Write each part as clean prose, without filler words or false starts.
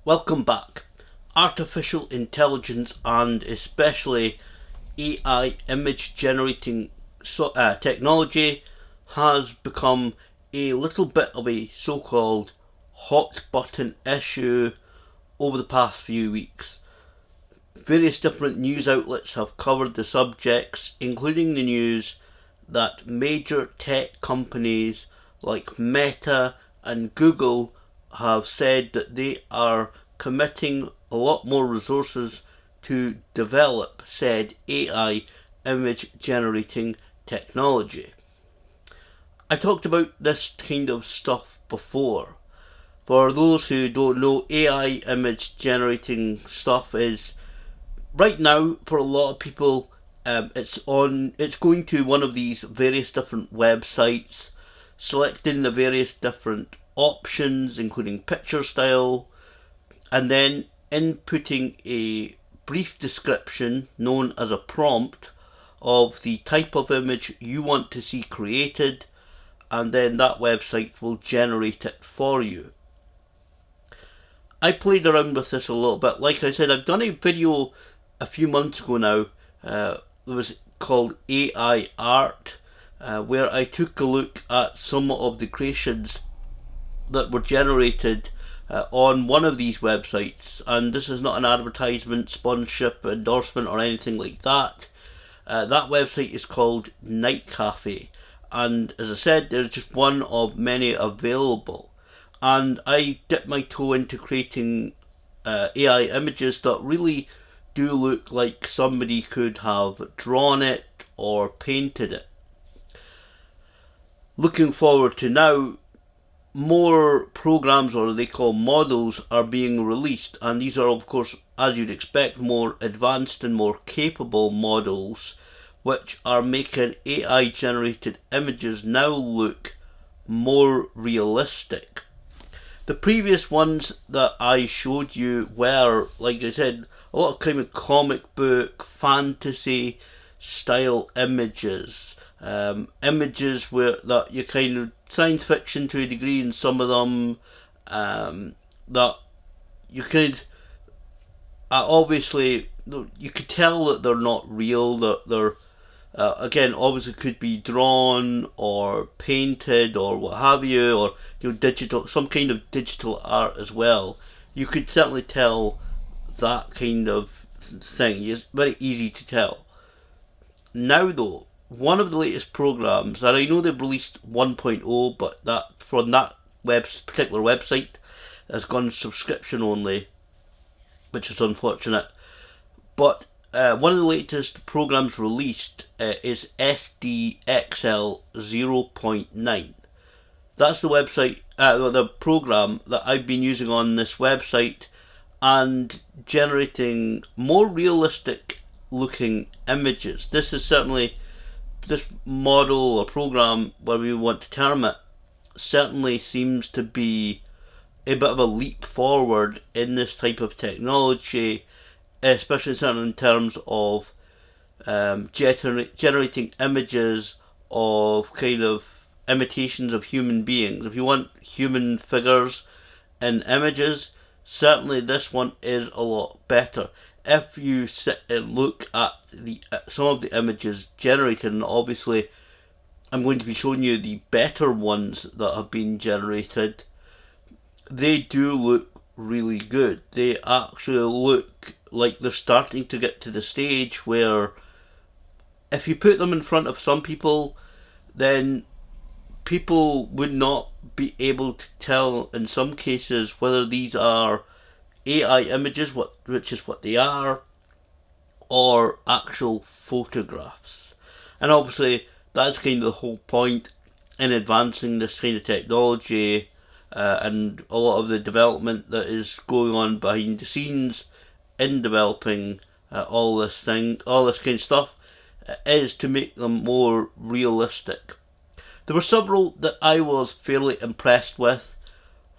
Welcome back. Artificial intelligence and especially AI image generating technology has become a little bit of a so-called hot button issue over the past few weeks. Various different news outlets have covered the subjects, including the news that major tech companies like Meta and Google have said that they are committing a lot more resources to develop said AI image generating technology. I've talked about this kind of stuff before. For those who don't know, AI image generating stuff is right now for a lot of people. It's going to one of these various different websites, selecting the various different options, including picture style, and then inputting a brief description known as a prompt of the type of image you want to see created, and then that website will generate it for you. I played around with this a little bit. Like I said, I've done a video a few months ago now. It was called AI Art, where I took a look at some of the creations that were generated on one of these websites. And this is not an advertisement, sponsorship, endorsement, or anything like that. That website is called Night Cafe, and as I said, there's just one of many available. And I dipped my toe into creating AI images that really do look like somebody could have drawn it or painted it. Looking forward to now, more programs, or they call models, are being released, and these are of course, as you'd expect, more advanced and more capable models, which are making AI generated images now look more realistic. The previous ones that I showed you were, like I said, a lot of kind of comic book, fantasy style images. Images where that you kind of science fiction to a degree in some of them, that you could obviously you could tell that they're not real, that they're again obviously could be drawn or painted or what have you, or digital, some kind of digital art as well. You could certainly tell that kind of thing. It's very easy to tell. Now though, one of the latest programs, and I know they've released 1.0, but that from that particular website has gone subscription only, which is unfortunate. But one of the latest programs released is SDXL 0.9. That's the website, the program that I've been using on this website, and generating more realistic looking images. This is certainly, this model or program, whatever you want to term it, certainly seems to be a bit of a leap forward in this type of technology, especially certainly in terms of generating images of kind of imitations of human beings. If you want human figures in images, certainly this one is a lot better. If you sit and look at the some of the images generated, and obviously I'm going to be showing you the better ones that have been generated, they do look really good. They actually look like they're starting to get to the stage where if you put them in front of some people, then people would not be able to tell in some cases whether these are AI images, which is what they are, or actual photographs. And obviously that's kind of the whole point in advancing this kind of technology, and a lot of the development that is going on behind the scenes in developing all this kind of stuff, is to make them more realistic. There were several that I was fairly impressed with.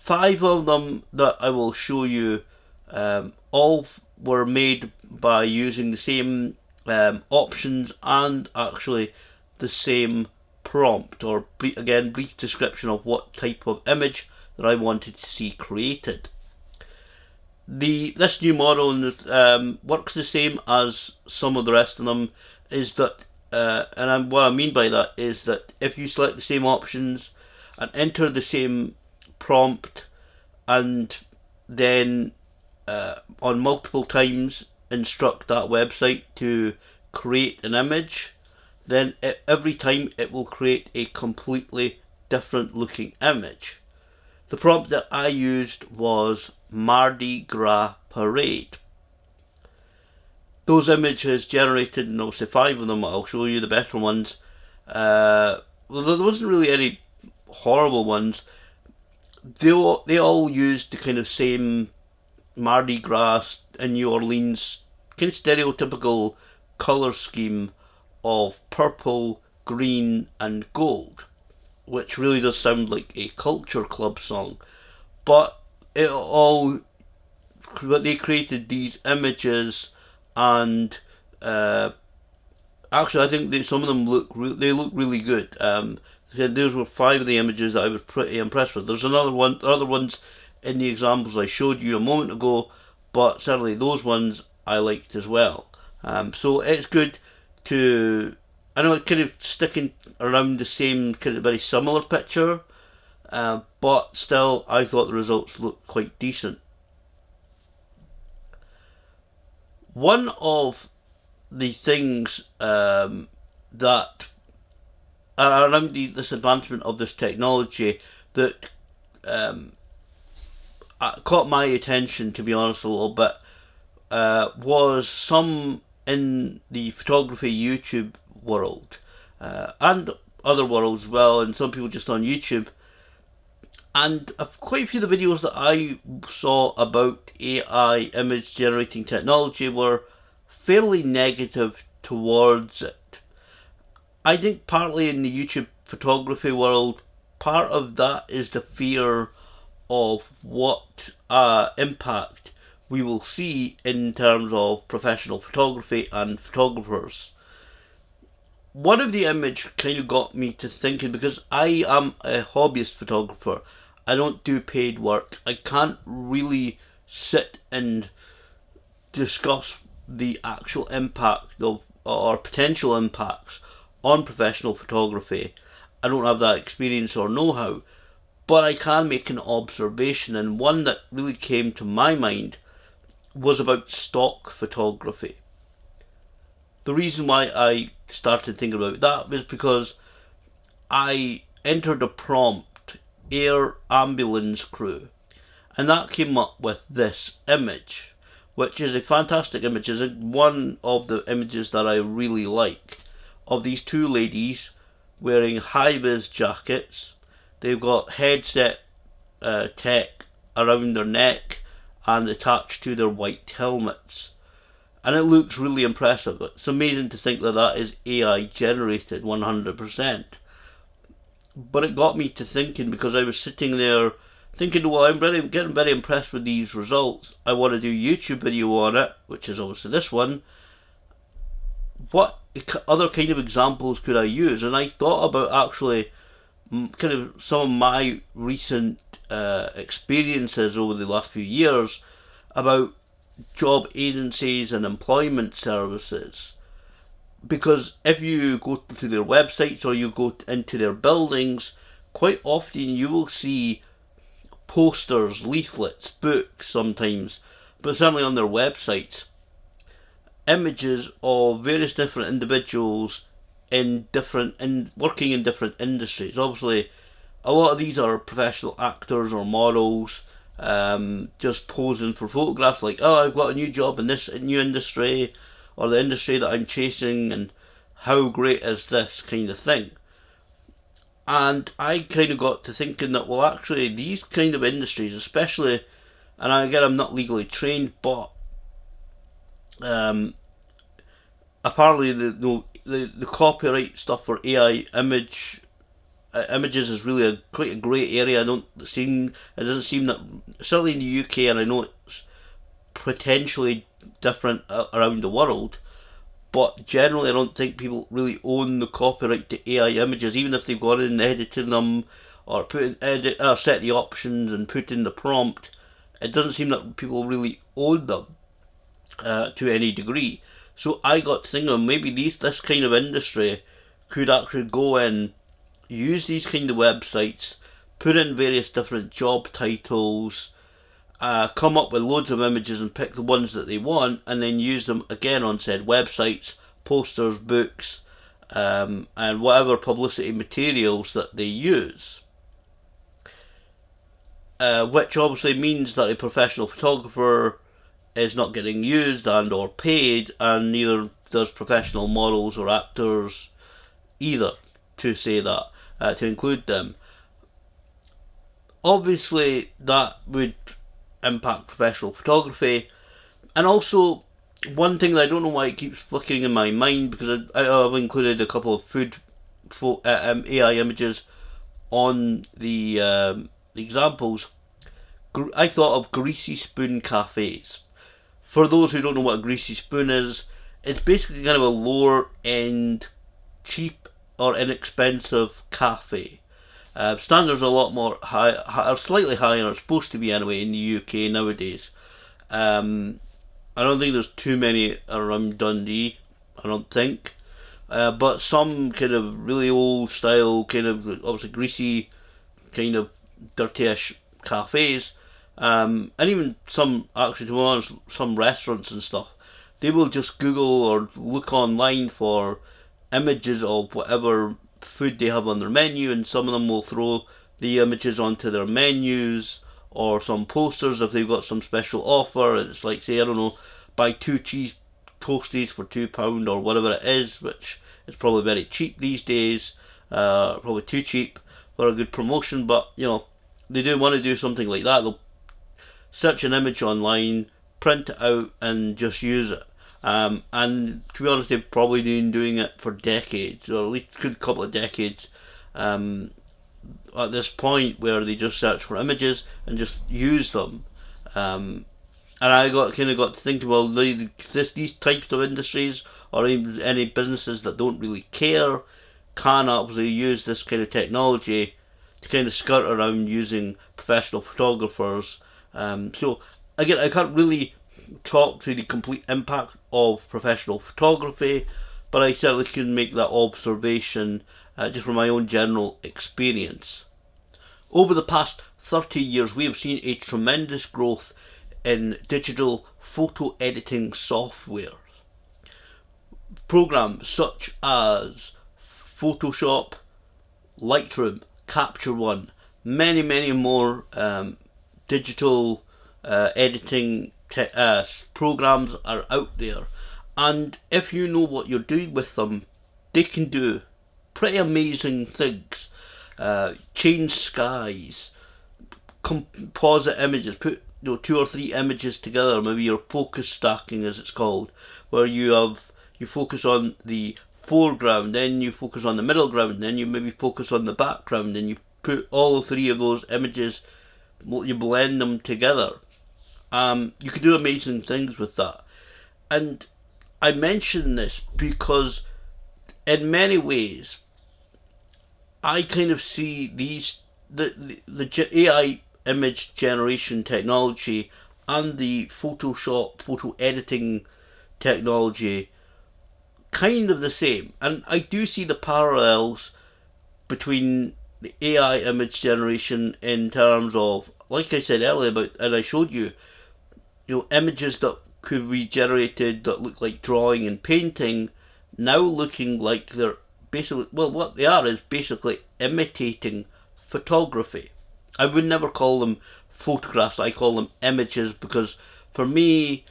5 of them that I will show you, all were made by using the same options and actually the same prompt, or again, brief description of what type of image that I wanted to see created. This new model works the same as some of the rest of them, is that, what I mean by that is that if you select the same options and enter the same prompt, and then on multiple times instruct that website to create an image, then every time it will create a completely different looking image. The prompt that I used was Mardi Gras Parade. Those images generated, and obviously 5 of them, I'll show you the better ones. Well, there wasn't really any horrible ones. They all used the kind of same Mardi Gras in New Orleans kind of stereotypical colour scheme of purple, green and gold, which really does sound like a culture club song. But they created these images, and actually I think some of them look really good. Those were 5 of the images that I was pretty impressed with. There's other ones in the examples I showed you a moment ago, but certainly those ones I liked as well. So it's good to, I know it's kind of sticking around the same kind of very similar picture, but still I thought the results looked quite decent. One of the things that around this advancement of this technology that caught my attention, to be honest, a little bit, was some in the photography YouTube world, and other worlds as well, and some people just on YouTube. And quite a few of the videos that I saw about AI image generating technology were fairly negative towards it. I think partly in the YouTube photography world, part of that is the fear of what impact we will see in terms of professional photography and photographers. One of the image kind of got me to thinking, because I am a hobbyist photographer, I don't do paid work, I can't really sit and discuss the actual impact of, or potential impacts on professional photography. I don't have that experience or know-how, but I can make an observation, and one that really came to my mind was about stock photography. The reason why I started thinking about that was because I entered a prompt, air ambulance crew, and that came up with this image, which is a fantastic image. It's one of the images that I really like, of these 2 ladies wearing high-vis jackets. They've got headset tech around their neck and attached to their white helmets, and it looks really impressive. It's amazing to think that that is AI generated 100%. But it got me to thinking, because I was sitting there thinking, well, I'm getting very impressed with these results. I want to do a YouTube video on it, which is obviously this one. What other kind of examples could I use? And I thought about actually kind of some of my recent experiences over the last few years about job agencies and employment services. Because if you go to their websites or you go into their buildings, quite often you will see posters, leaflets, books sometimes, but certainly on their websites, images of various different individuals working in different industries. Obviously, a lot of these are professional actors or models, just posing for photographs, like, oh, I've got a new job in this new industry, or the industry that I'm chasing, and how great is this kind of thing. And I kind of got to thinking that, well, actually, these kind of industries, especially, and again, I'm not legally trained, but apparently the copyright stuff for AI images is really quite a grey area. It doesn't seem that, certainly in the UK, and I know it's potentially different around the world, but generally I don't think people really own the copyright to AI images, even if they've gone in and edited them or set the options and put in the prompt. It doesn't seem that people really own them to any degree. So I got to thinking, maybe this kind of industry could actually go in, use these kind of websites, put in various different job titles, come up with loads of images and pick the ones that they want, and then use them again on said websites, posters, books, and whatever publicity materials that they use. Which obviously means that a professional photographer is not getting used and or paid, and neither does professional models or actors either, to say that, to include them. Obviously that would impact professional photography, and also one thing that I don't know why it keeps flickering in my mind, because I've included a couple of food AI images on the examples. I thought of greasy spoon cafes. For those who don't know what a greasy spoon is, it's basically kind of a lower end, cheap or inexpensive cafe. Standards are a lot more high, are slightly higher, are supposed to be anyway, in the UK nowadays. I don't think there's too many around Dundee, I don't think. But some kind of really old style, kind of obviously greasy, kind of dirtyish cafes, and even some, actually to be honest, some restaurants and stuff, they will just Google or look online for images of whatever food they have on their menu, and some of them will throw the images onto their menus or some posters if they've got some special offer. It's like, say, I don't know, buy 2 cheese toasties for £2 or whatever it is, which is probably very cheap these days, probably too cheap for a good promotion, but you know, they do want to do something like that. They'll search an image online, print it out, and just use it. And to be honest, they've probably been doing it for decades, or at least a good couple of decades, at this point, where they just search for images and just use them. And I got to think, well, these types of industries, or even any businesses that don't really care, can obviously use this kind of technology to kind of skirt around using professional photographers. So again, I can't really talk to the complete impact of professional photography, but I certainly can make that observation just from my own general experience. Over the past 30 years, we have seen a tremendous growth in digital photo editing software. Programs such as Photoshop, Lightroom, Capture One, many more digital editing programs are out there, and if you know what you're doing with them, they can do pretty amazing things. Change skies, composite images, put 2 or 3 images together, maybe your focus stacking as it's called, where you focus on the foreground, then you focus on the middle ground, then you maybe focus on the background, and you put all 3 of those images, you blend them together. You can do amazing things with that. And I mention this because in many ways I kind of see the AI image generation technology and the Photoshop photo editing technology kind of the same, and I do see the parallels between the AI image generation in terms of, like I said earlier and I showed you, images that could be generated that look like drawing and painting, now looking like they're basically, well, what they are is basically imitating photography. I would never call them photographs, I call them images, because for me,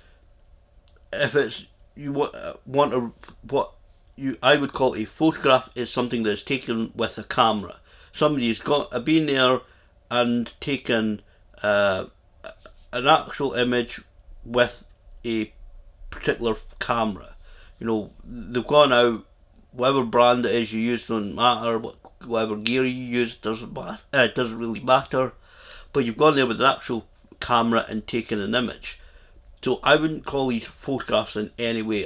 if it's I would call a photograph is something that's taken with a camera. Somebody's been there and taken an actual image with a particular camera. They've gone out, whatever brand it is you use doesn't matter, whatever gear you use doesn't really matter, but you've gone there with an actual camera and taken an image. So I wouldn't call these photographs in any way.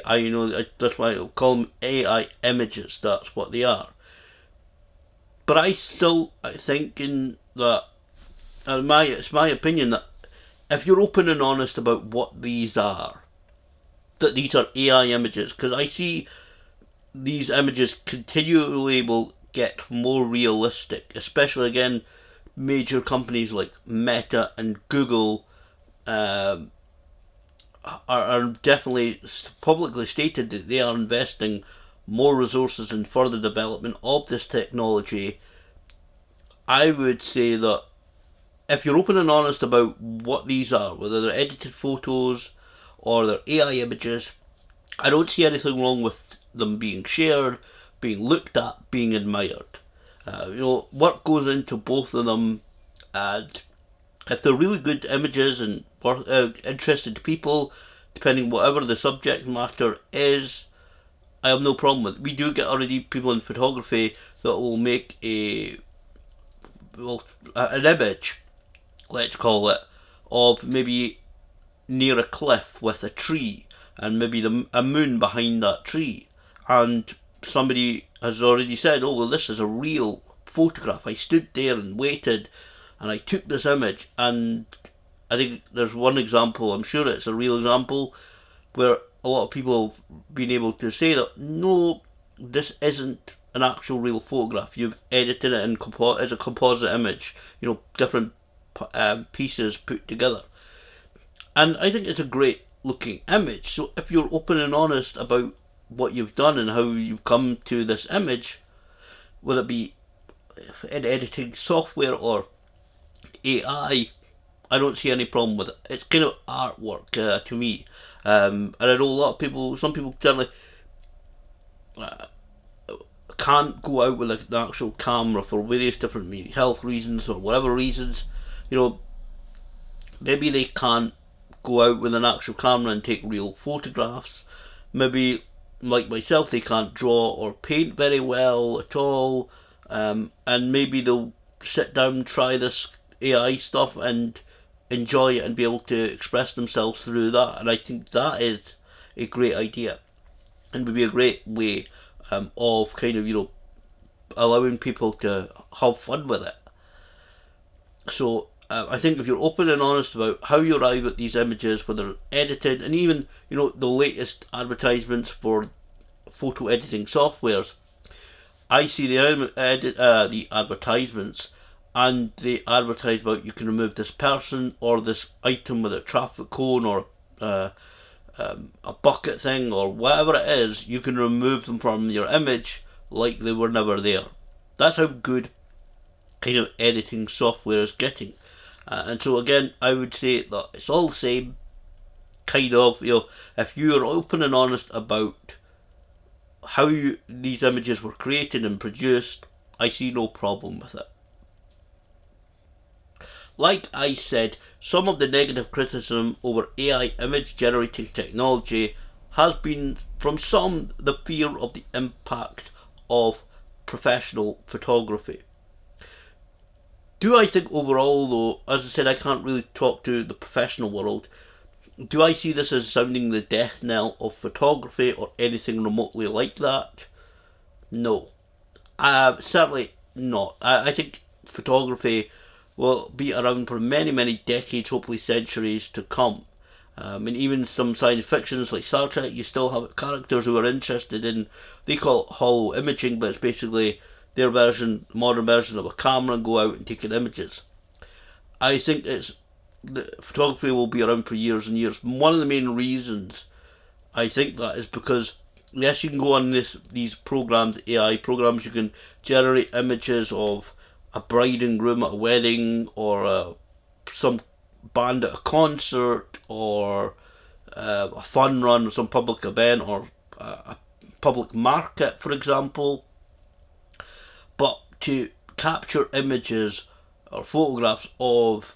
That's why I'll call them AI images. That's what they are. But I think in that, it's my opinion that if you're open and honest about what these are, that these are AI images, because I see these images continually will get more realistic, especially again major companies like Meta and Google are definitely publicly stated that they are investing more resources in further development of this technology. I would say that if you're open and honest about what these are, whether they're edited photos or they're AI images, I don't see anything wrong with them being shared, being looked at, being admired. Work goes into both of them, and if they're really good images and interested to people, depending whatever the subject matter is, I have no problem with it. We do get already people in photography that will make an image, let's call it, of maybe near a cliff with a tree and maybe a moon behind that tree. And somebody has already said, oh, well, this is a real photograph. I stood there and waited and I took this image. And I think there's one example, I'm sure it's a real example, where a lot of people have been able to say that, no, this isn't an actual real photograph. You've edited it as a composite image, different pieces put together. And I think it's a great looking image. So if you're open and honest about what you've done and how you've come to this image, whether it be in editing software or AI, I don't see any problem with it. It's kind of artwork to me. And I know some people certainly can't go out with an actual camera for various different maybe health reasons or whatever reasons. Maybe they can't go out with an actual camera and take real photographs. Maybe, like myself, they can't draw or paint very well at all. And maybe they'll sit down, try this AI stuff and enjoy it and be able to express themselves through that. And I think that is a great idea and would be a great way of kind of, allowing people to have fun with it. So I think if you're open and honest about how you arrive at these images, whether edited, and even the latest advertisements for photo editing softwares, I see the advertisements, and they advertise about you can remove this person or this item with a traffic cone or a bucket thing or whatever it is. You can remove them from your image like they were never there. That's how good kind of editing software is getting. And so again, I would say that it's all the same kind of, if you are open and honest about how these images were created and produced, I see no problem with it. Like I said, some of the negative criticism over AI image generating technology has been from some the fear of the impact of professional photography. Do I think overall though, as I said, I can't really talk to the professional world, do I see this as sounding the death knell of photography or anything remotely like that? No. Certainly not. I think photography will be around for many, many decades, hopefully centuries to come. And even some science fictions like Star Trek, you still have characters who are interested in, they call it holo imaging, but it's basically their modern version of a camera and go out and take images. I think photography will be around for years and years. One of the main reasons I think that is because, yes, you can go on these programs, AI programs, you can generate images of a bride and groom at a wedding, or some band at a concert, or a fun run, or some public event, or a public market, for example. But to capture images or photographs of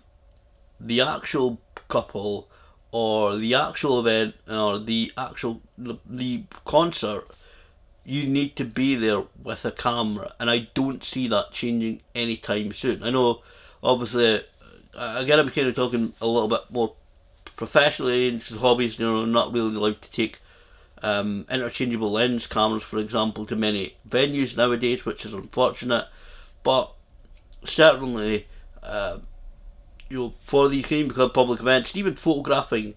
the actual couple or the actual event or the concert, you need to be there with a camera, and I don't see that changing anytime soon. I know, obviously, again, I'm kind of talking a little bit more professionally, because hobbies, not really allowed to take interchangeable lens cameras, for example, to many venues nowadays, which is unfortunate. But certainly, for these kind of public events, even photographing,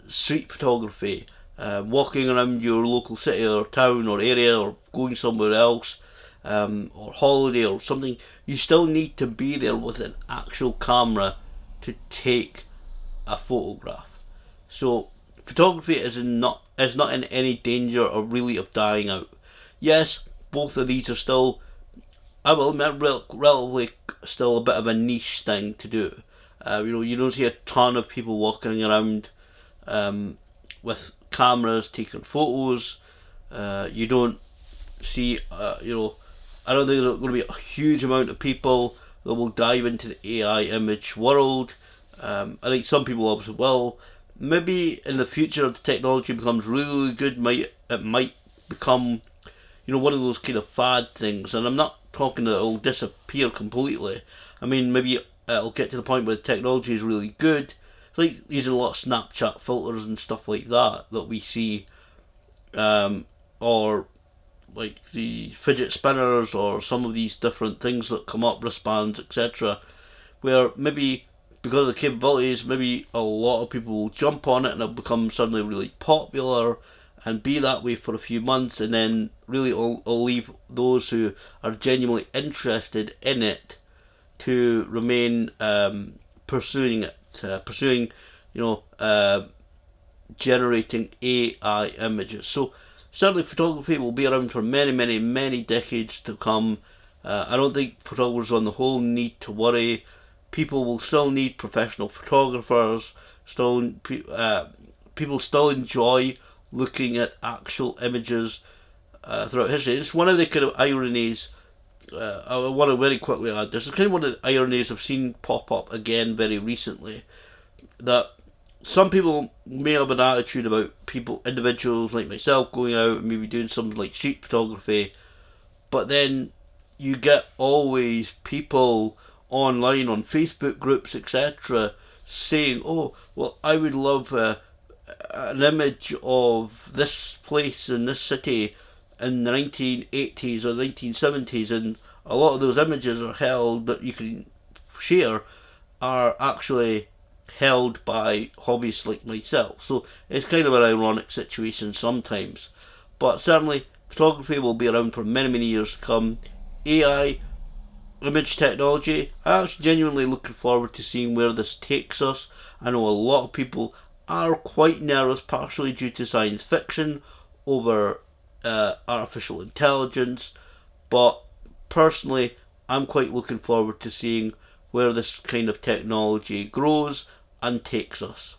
street photography, walking around your local city or town or area, or going somewhere else, or holiday or something, you still need to be there with an actual camera to take a photograph. So photography is not in any danger of dying out. Yes, both of these are still, I will admit, relatively still a bit of a niche thing to do. You don't see a ton of people walking around with cameras taking photos. You don't see, I don't think there's going to be a huge amount of people that will dive into the AI image world. I think some people obviously will. Maybe in the future, if the technology becomes really good, it might become, one of those kind of fad things. And I'm not talking that it'll disappear completely. I mean, maybe it'll get to the point where the technology is really good. It's like using a lot of Snapchat filters and stuff like that we see, or like the fidget spinners or some of these different things that come up, wristbands, etc., where maybe because of the capabilities, maybe a lot of people will jump on it and it'll become suddenly really popular and be that way for a few months, and then really it'll leave those who are genuinely interested in it to remain pursuing it, generating AI images. So certainly photography will be around for many, many, many decades to come. I don't think photographers on the whole need to worry. People will still need professional photographers. People still enjoy looking at actual images throughout history. It's one of the kind of ironies. I want to very quickly add this. It's kind of one of the ironies I've seen pop up again very recently, that some people may have an attitude about individuals like myself going out and maybe doing something like street photography, but then you get always people online on Facebook groups, etc., saying, "Oh, well, I would love an image of this place in this city in the 1980s or 1970s," and a lot of those images are held that you can share are actually held by hobbyists like myself. So it's kind of an ironic situation sometimes. But certainly photography will be around for many, many years to come. AI, image technology, I'm actually genuinely looking forward to seeing where this takes us. I know a lot of people are quite nervous, partially due to science fiction, over artificial intelligence, but personally I'm quite looking forward to seeing where this kind of technology grows and takes us.